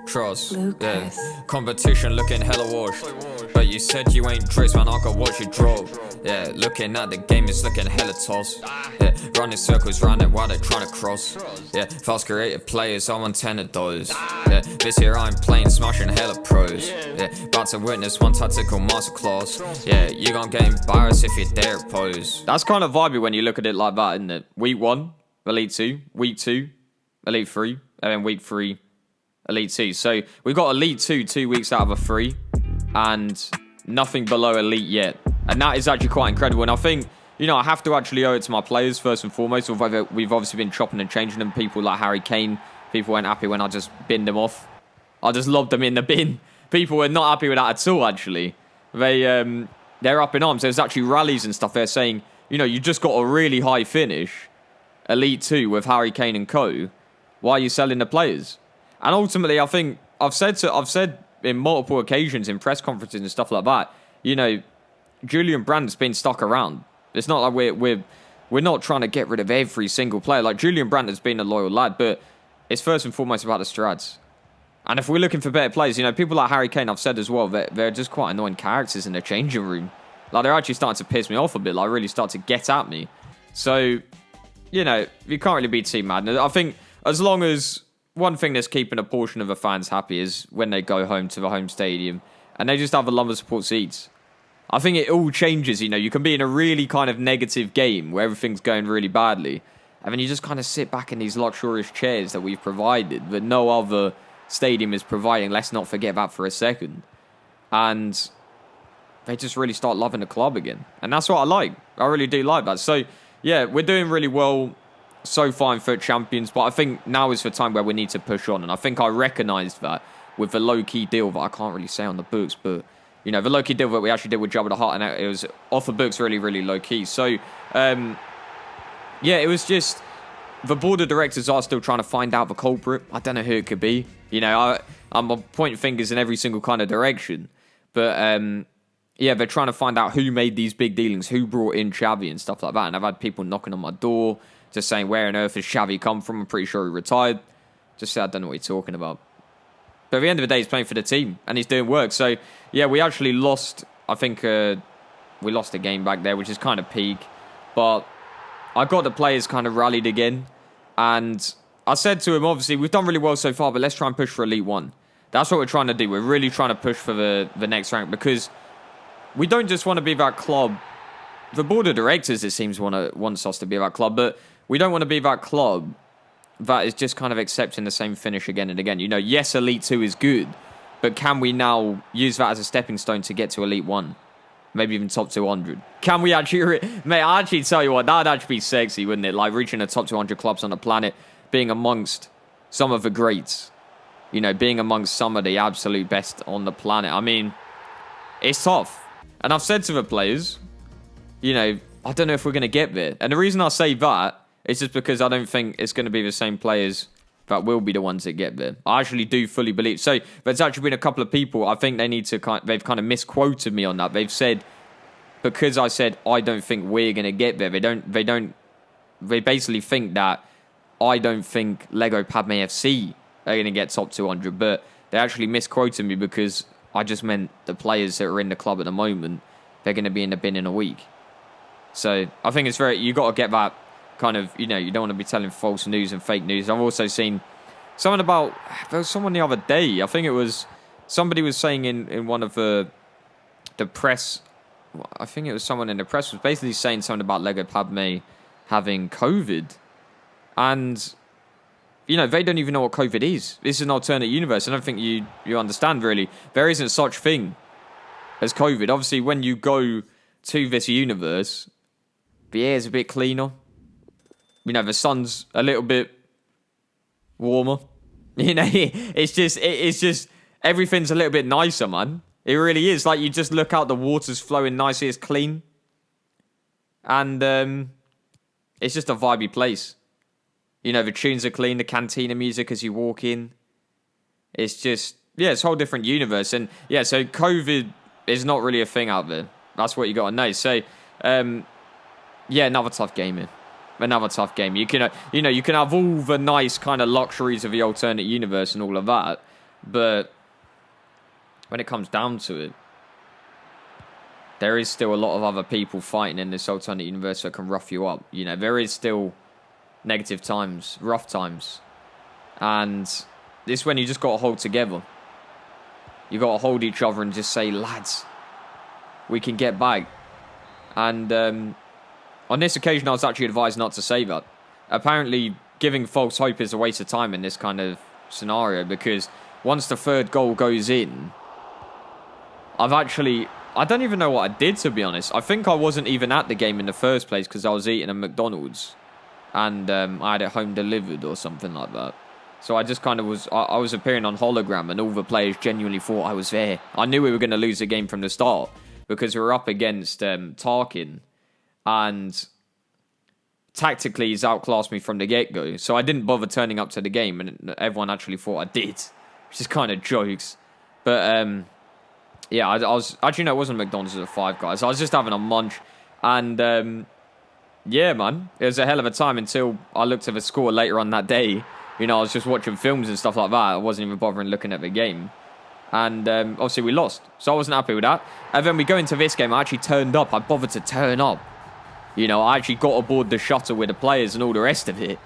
Trust, yeah. Competition looking hella washed. But you said you ain't Trace, man, I got what you drove. Yeah, looking at the game, it's looking hella toss. Yeah, running circles round it while they're trying to cross. Yeah, fast creative players, I want 10 of those. Yeah, this year I'm playing, smashing hella pros. Yeah, about to witness one tactical masterclass. Yeah, you gon' get embarrassed if you dare pose. That's kind of vibey when you look at it like that, isn't it? Week 1, Elite 2. Week 2, Elite 3. And then Week 3, Elite 2. So we've got Elite 2 2 weeks out of a 3. And nothing below Elite yet. And that is actually quite incredible. And I think, you know, I have to actually owe it to my players first and foremost. Although we've obviously been chopping and changing them. People like Harry Kane, people weren't happy when I just binned them off. I just lobbed them in the bin. People were not happy with that at all, actually. They're up in arms. There's actually rallies and stuff there saying, you know, you just got a really high finish. Elite 2 with Harry Kane and co. Why are you selling the players? And ultimately, I think I've said in multiple occasions in press conferences and stuff like that, you know, Julian Brandt's been stuck around. It's not like we're not trying to get rid of every single player. Like, Julian Brandt has been a loyal lad, but it's first and foremost about the strats. And if we're looking for better players, you know, people like Harry Kane, I've said as well, they're just quite annoying characters in the changing room. Like, they're actually starting to piss me off a bit. Like, really start to get at me. So, you know, you can't really be too mad. I think as long as one thing that's keeping a portion of the fans happy is when they go home to the home stadium and they just have a lump of support seats. I think it all changes, you know. You can be in a really kind of negative game where everything's going really badly, and then you just kind of sit back in these luxurious chairs that we've provided that no other stadium is providing. Let's not forget that for a second. And they just really start loving the club again. And that's what I like. I really do like that. So, yeah, we're doing really well so far in FUT Champions, but I think now is the time where we need to push on. And I think I recognised that with the low-key deal that I can't really say on the books, but, you know, the low-key deal that we actually did with Jabba the Hutt, and it was off the books really, really low-key. So, yeah, it was just the board of directors are still trying to find out the culprit. I don't know who it could be. You know, I'm pointing fingers in every single kind of direction. But, yeah, they're trying to find out who made these big dealings, who brought in Xavi and stuff like that. And I've had people knocking on my door, just saying, where on earth has Xavi come from? I'm pretty sure he retired. Just say, I don't know what you're talking about. But at the end of the day, he's playing for the team, and he's doing work. So, yeah, we actually lost, I think, we lost a game back there, which is kind of peak. But I got the players kind of rallied again. And I said to him, obviously, we've done really well so far, but let's try and push for Elite 1. That's what we're trying to do. We're really trying to push for the next rank, because we don't just want to be that club. The board of directors, it seems, wants us to be that club, but we don't want to be that club that is just kind of accepting the same finish again and again. You know, yes, Elite 2 is good, but can we now use that as a stepping stone to get to Elite 1? Maybe even top 200. Can we actually... Mate, I actually tell you what, that would actually be sexy, wouldn't it? Like, reaching the top 200 clubs on the planet, being amongst some of the greats. You know, being amongst some of the absolute best on the planet. I mean, it's tough. And I've said to the players, you know, I don't know if we're going to get there. And the reason I say that is just because I don't think it's going to be the same players that will be the ones that get there. I actually do fully believe. So there's actually been a couple of people, I think they've kind of misquoted me on that. They've said, because I said, I don't think we're going to get there. They basically think that I don't think Lego Padme FC are going to get top 200. But they actually misquoted me because I just meant the players that are in the club at the moment, they're going to be in the bin in a week. So I think it's you got to get that kind of, you know, you don't want to be telling false news and fake news. I've also seen something about, there was someone the other day, I think it was, somebody was saying in one of the press, I think it was someone in the press was basically saying something about Lego Padme having COVID. And, you know, they don't even know what COVID is. This is an alternate universe. I don't think you understand, really. There isn't such thing as COVID. Obviously, when you go to this universe, the air's a bit cleaner. You know, the sun's a little bit warmer. You know, it's just everything's a little bit nicer, man. It really is. Like, you just look out, the water's flowing nicely, it's clean. And it's just a vibey place. You know, the tunes are clean, the cantina music as you walk in. It's just, yeah, it's a whole different universe. And, yeah, so COVID is not really a thing out there. That's what you got to know. So, yeah, another tough game. Another tough game. You can, you know, you can have all the nice kind of luxuries of the alternate universe and all of that, But when it comes down to it, there is still a lot of other people fighting in this alternate universe that can rough you up. You know, there is still negative times, rough times. And this is when you just got to hold together. You got to hold each other and just say, lads, we can get back. And on this occasion, I was actually advised not to say that. Apparently, giving false hope is a waste of time in this kind of scenario, because once the third goal goes in, I don't even know what I did, to be honest. I think I wasn't even at the game in the first place because I was eating at McDonald's and I had it home delivered or something like that. So I just kind of I was appearing on hologram and all the players genuinely thought I was there. I knew we were going to lose the game from the start because we were up against Tarkin, and tactically he's outclassed me from the get-go. So I didn't bother turning up to the game, and everyone actually thought I did, which is kind of jokes. But yeah, I was actually, no, it wasn't McDonald's, it was Five Guys. I was just having a munch, and yeah, man, it was a hell of a time until I looked at the score later on that day. You know, I was just watching films and stuff like that. I wasn't even bothering looking at the game. And obviously we lost. So I wasn't happy with that. And then we go into this game. I actually turned up. I bothered to turn up. You know, I actually got aboard the shuttle with the players and all the rest of it.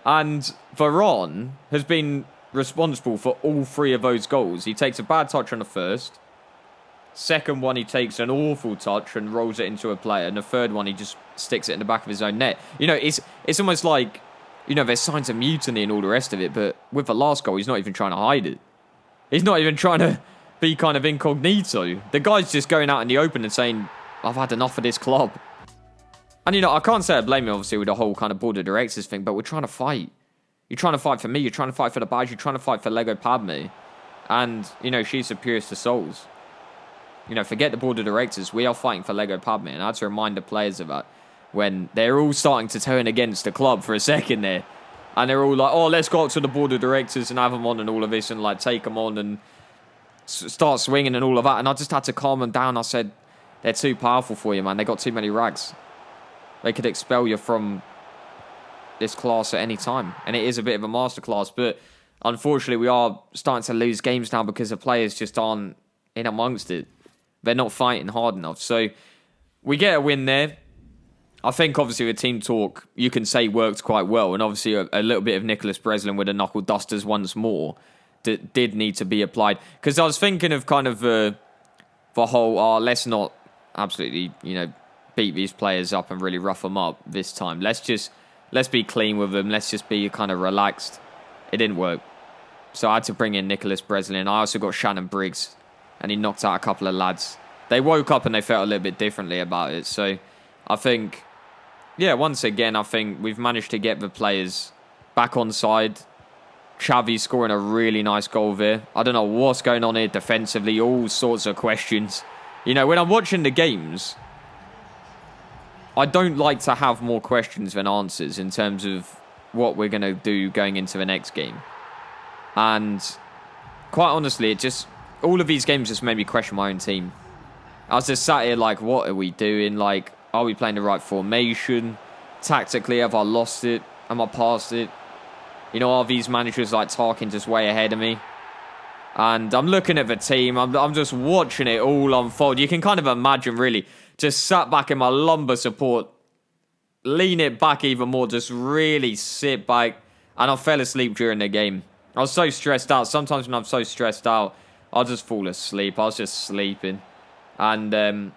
And Varane has been responsible for all three of those goals. He takes a bad touch on the first. Second one, he takes an awful touch and rolls it into a player. And the third one, he just sticks it in the back of his own net. You know, it's almost like, you know, there's signs of mutiny and all the rest of it. But with the last goal, he's not even trying to hide it. He's not even trying to be kind of incognito. The guy's just going out in the open and saying, I've had enough of this club. And, you know, I can't say I blame him, obviously, with the whole kind of board of directors thing, but we're trying to fight. You're trying to fight for me. You're trying to fight for the badge. You're trying to fight for Lego Padme. And, you know, she's the purest of souls. You know, forget the board of directors. We are fighting for Lego Padme. And I had to remind the players of that when they're all starting to turn against the club for a second there. And they're all like, oh, let's go up to the board of directors and have them on and all of this and, like, take them on and start swinging and all of that. And I just had to calm them down. I said, they're too powerful for you, man. They got too many rags. They could expel you from this class at any time. And it is a bit of a masterclass. But unfortunately, we are starting to lose games now because the players just aren't in amongst it. They're not fighting hard enough. So we get a win there. I think, obviously, the team talk, you can say, worked quite well. And, obviously, a little bit of Nicholas Breslin with the knuckle dusters once more that did need to be applied. Because I was thinking of kind of the whole, let's not absolutely, you know, beat these players up and really rough them up this time. Let's be clean with them. Let's just be kind of relaxed. It didn't work. So I had to bring in Nicholas Breslin. I also got Shannon Briggs, and he knocked out a couple of lads. They woke up and they felt a little bit differently about it. So I think, yeah, once again, I think we've managed to get the players back on side. Xavi scoring a really nice goal there. I don't know what's going on here defensively. All sorts of questions. You know, when I'm watching the games, I don't like to have more questions than answers in terms of what we're going to do going into the next game. And quite honestly, all of these games just made me question my own team. I was just sat here like, what are we doing? Like, are we playing the right formation? Tactically, have I lost it? Am I past it? You know, are these managers like Tarkin just way ahead of me? And I'm looking at the team. I'm just watching it all unfold. You can kind of imagine, really, just sat back in my lumbar support, lean it back even more, just really sit back. And I fell asleep during the game. I was so stressed out. Sometimes when I'm so stressed out, I'll just fall asleep. I was just sleeping. And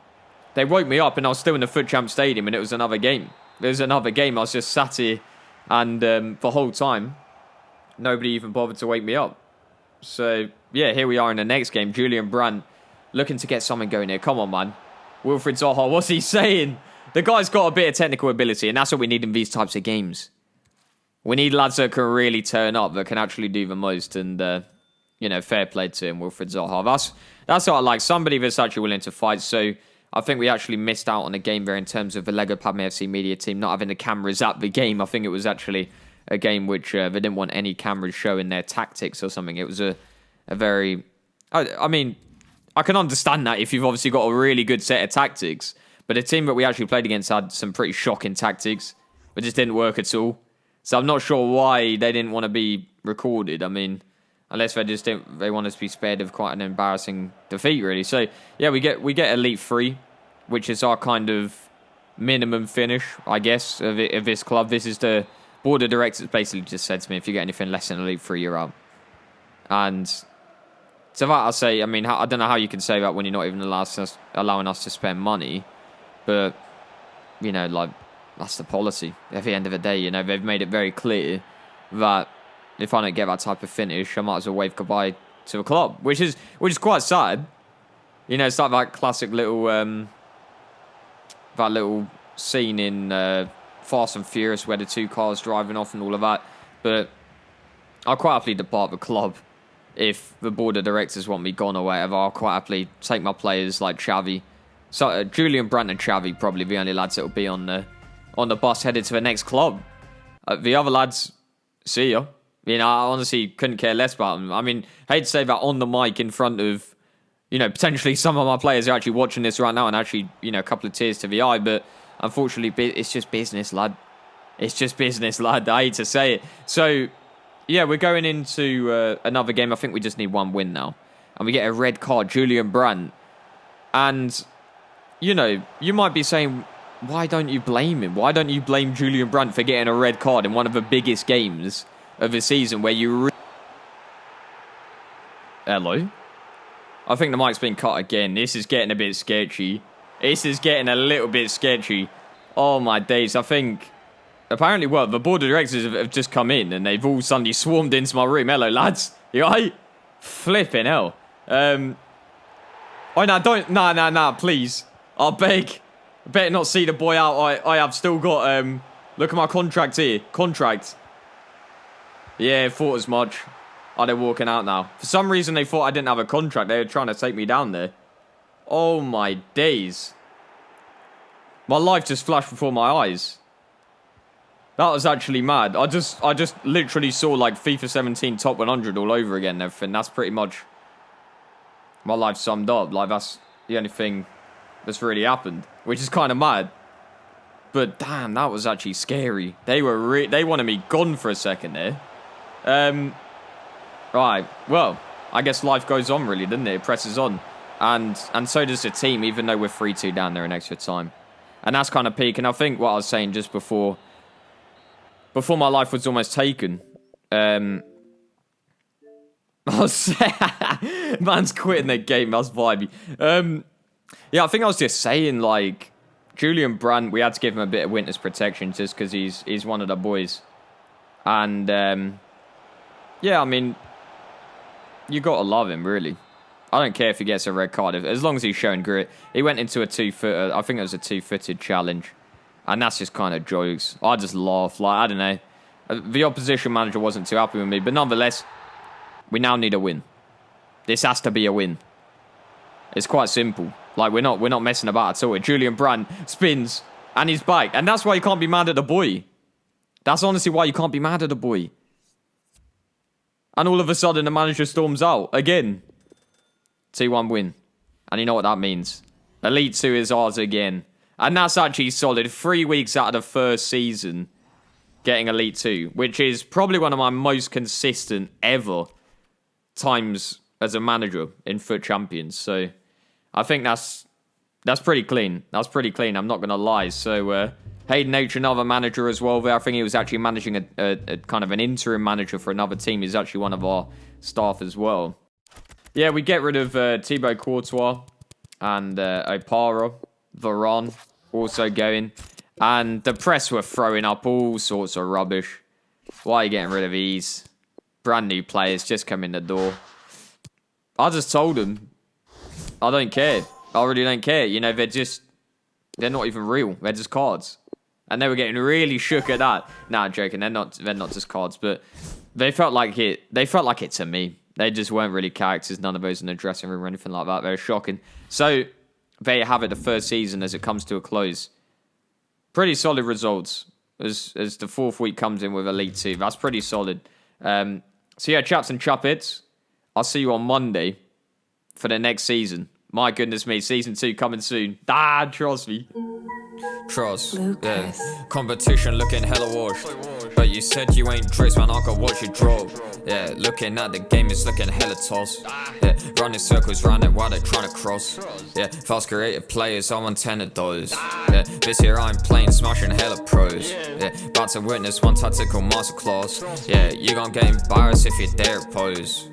they woke me up and I was still in the Foot Champ Stadium and it was another game. It was another game. I was just sat here and the whole time, nobody even bothered to wake me up. So, yeah, here we are in the next game. Julian Brandt looking to get something going here. Come on, man. Wilfried Zaha, what's he saying? The guy's got a bit of technical ability and that's what we need in these types of games. We need lads that can really turn up, that can actually do the most. And, you know, fair play to him, Wilfried Zaha. That's what I like. Somebody that's actually willing to fight. So I think we actually missed out on a game there in terms of the Lego Padme FC media team not having the cameras at the game. I think it was actually a game which they didn't want any cameras showing their tactics or something. It was a very... I mean, I can understand that if you've obviously got a really good set of tactics. But the team that we actually played against had some pretty shocking tactics. But just didn't work at all. So I'm not sure why they didn't want to be recorded. I mean, unless they want us to be spared of quite an embarrassing defeat, really. So yeah, we get Elite 3, which is our kind of minimum finish, I guess, of this club. This is the board of directors basically just said to me, if you get anything less than Elite 3, you're out. And so that I'll say, I mean, I don't know how you can say that when you're not even allowing us to spend money, but you know, like, that's the policy. At the end of the day, you know, they've made it very clear that if I don't get that type of finish, I might as well wave goodbye to a club, which is quite sad. You know, it's like that classic little scene in Fast and Furious where the two cars driving off and all of that. But I'll quite happily depart the club if the board of directors want me gone or whatever. I'll quite happily take my players like Xavi. So Julian Brandt and Xavi probably the only lads that will be on the bus headed to the next club. The other lads, see ya. You know, I honestly couldn't care less about them. I mean, I hate to say that on the mic in front of, you know, potentially some of my players are actually watching this right now and actually, you know, a couple of tears to the eye. But unfortunately, it's just business, lad. It's just business, lad. I hate to say it. So, yeah, we're going into another game. I think we just need one win now. And we get a red card, Julian Brandt. And, you know, you might be saying, why don't you blame him? Why don't you blame Julian Brandt for getting a red card in one of the biggest games of the season where you... Hello? I think the mic's been cut again. This is getting a bit sketchy. This is getting a little bit sketchy. Oh, my days. I think... Apparently, well, the board of directors have just come in and they've all suddenly swarmed into my room. Hello, lads. You all right? Flipping hell. Oh, no, don't... Nah, please. I beg. I better not see the boy out. I have still got... Look at my contract here. Contract. Yeah, thought as much. Oh, they're walking out now. For some reason, they thought I didn't have a contract. They were trying to take me down there. Oh, my days. My life just flashed before my eyes. That was actually mad. I just literally saw, like, FIFA 17 Top 100 all over again and everything. That's pretty much my life summed up. Like, that's the only thing that's really happened, which is kind of mad. But, damn, that was actually scary. They wanted me gone for a second there. Right, well, I guess life goes on, really, doesn't it? It presses on. And so does the team, even though we're 3-2 down there in extra time. And that's kind of peak. And I think what I was saying just before my life was almost taken, man's quitting the game, that's vibey. Yeah, I think I was just saying, like, Julian Brandt, we had to give him a bit of witness protection just because he's one of the boys. And, yeah, I mean, you got to love him, really. I don't care if he gets a red card, as long as he's showing grit. He went into a 2-footer, I think it was a 2-footed challenge. And that's just kind of jokes. I just laugh, like, I don't know. The opposition manager wasn't too happy with me, but nonetheless, we now need a win. This has to be a win. It's quite simple. Like, we're not messing about at all. Julian Brandt spins, and he's back. And that's why you can't be mad at the boy. That's honestly why you can't be mad at the boy. And all of a sudden, the manager storms out again. 2-1 win. And you know what that means. Elite 2 is ours again. And that's actually solid. 3 weeks out of the first season, getting Elite 2. Which is probably one of my most consistent ever times as a manager in FUT Champions. So, I think that's pretty clean. That's pretty clean, I'm not going to lie. So, Hayden H, another manager as well there. I think he was actually managing a kind of an interim manager for another team. He's actually one of our staff as well. Yeah, we get rid of Thibaut Courtois and Opara, Varane also going. And the press were throwing up all sorts of rubbish. Why are you getting rid of these? Brand new players just come in the door. I just told them, I don't care. I really don't care. You know, they're not even real. They're just cards. And they were getting really shook at that. Nah, I'm joking. They're not just cards, but they felt like it. They felt like it to me. They just weren't really characters. None of those in the dressing room or anything like that. They were shocking. So there you have it. The first season as it comes to a close. Pretty solid results as the fourth week comes in with Elite 2. That's pretty solid. So yeah, chaps and chuppets. I'll see you on Monday for the next season. My goodness me, season 2 coming soon. Trust me. Trust. Yeah. Competition looking hella washed. But you said you ain't Drizz, man, I got what you drove. Yeah, looking at the game, it's looking hella toss. Yeah, running circles round it while they trying to cross. Yeah, fast creative players, I want 10 of those. Yeah, this year I'm playing, smashing hella pros. Yeah, about to witness one tactical masterclass. Yeah, you gon' get embarrassed if you dare oppose.